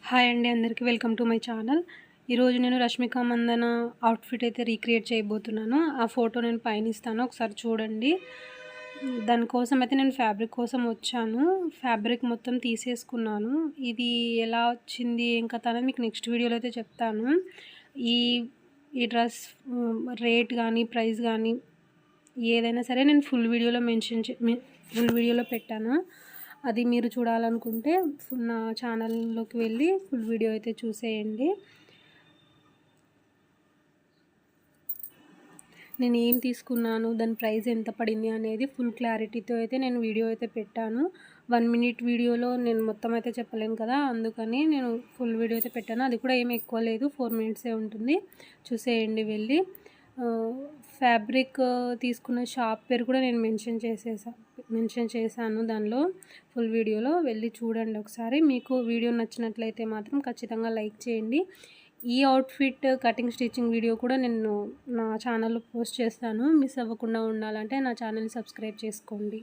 Hi అండి, అందరికీ welcome to my channel. ఈరోజు నేను రష్మిక మందన అవుట్ఫిట్ అయితే రీక్రియేట్ చేయబోతున్నాను. ఆ ఫోటో నేను పైన ఇస్తాను, ఒకసారి చూడండి. దానికోసం అయితే నేను ఫ్యాబ్రిక్ కోసం వచ్చాను. ఫ్యాబ్రిక్ మొత్తం తీసేసుకున్నాను. ఇది ఎలా వచ్చింది ఏం కథ అనేది మీకు నెక్స్ట్ వీడియోలో అయితే చెప్తాను. ఈ ఈ డ్రెస్ రేట్ కానీ ప్రైస్ కానీ ఏదైనా సరే నేను ఫుల్ వీడియోలో పెట్టాను. అది మీరు చూడాలనుకుంటే నా ఛానల్లోకి వెళ్ళి ఫుల్ వీడియో అయితే చూసేయండి. నేను ఏం తీసుకున్నాను, దాని ప్రైస్ ఎంత పడింది అనేది ఫుల్ క్లారిటీతో అయితే నేను వీడియో అయితే పెట్టాను. 1 మినిట్ వీడియోలో నేను మొత్తం అయితే చెప్పలేను కదా, అందుకని నేను ఫుల్ వీడియో అయితే పెట్టాను. అది కూడా ఏమి ఎక్కువ లేదు, 4 మినిట్సే ఉంటుంది. చూసేయండి వెళ్ళి. ఫ్యాబ్రిక్ తీసుకున్న షాప్ పేరు కూడా నేను మెన్షన్ చేశాను దానిలో ఫుల్ వీడియోలో. వెళ్ళి చూడండి ఒకసారి. మీకు వీడియో నచ్చినట్లయితే మాత్రం ఖచ్చితంగా లైక్ చేయండి. ఈ అవుట్ఫిట్ కటింగ్ స్టిచ్చింగ్ వీడియో కూడా నేను నా ఛానల్లో పోస్ట్ చేస్తాను. మిస్ అవ్వకుండా ఉండాలంటే నా ఛానల్ని సబ్స్క్రైబ్ చేసుకోండి.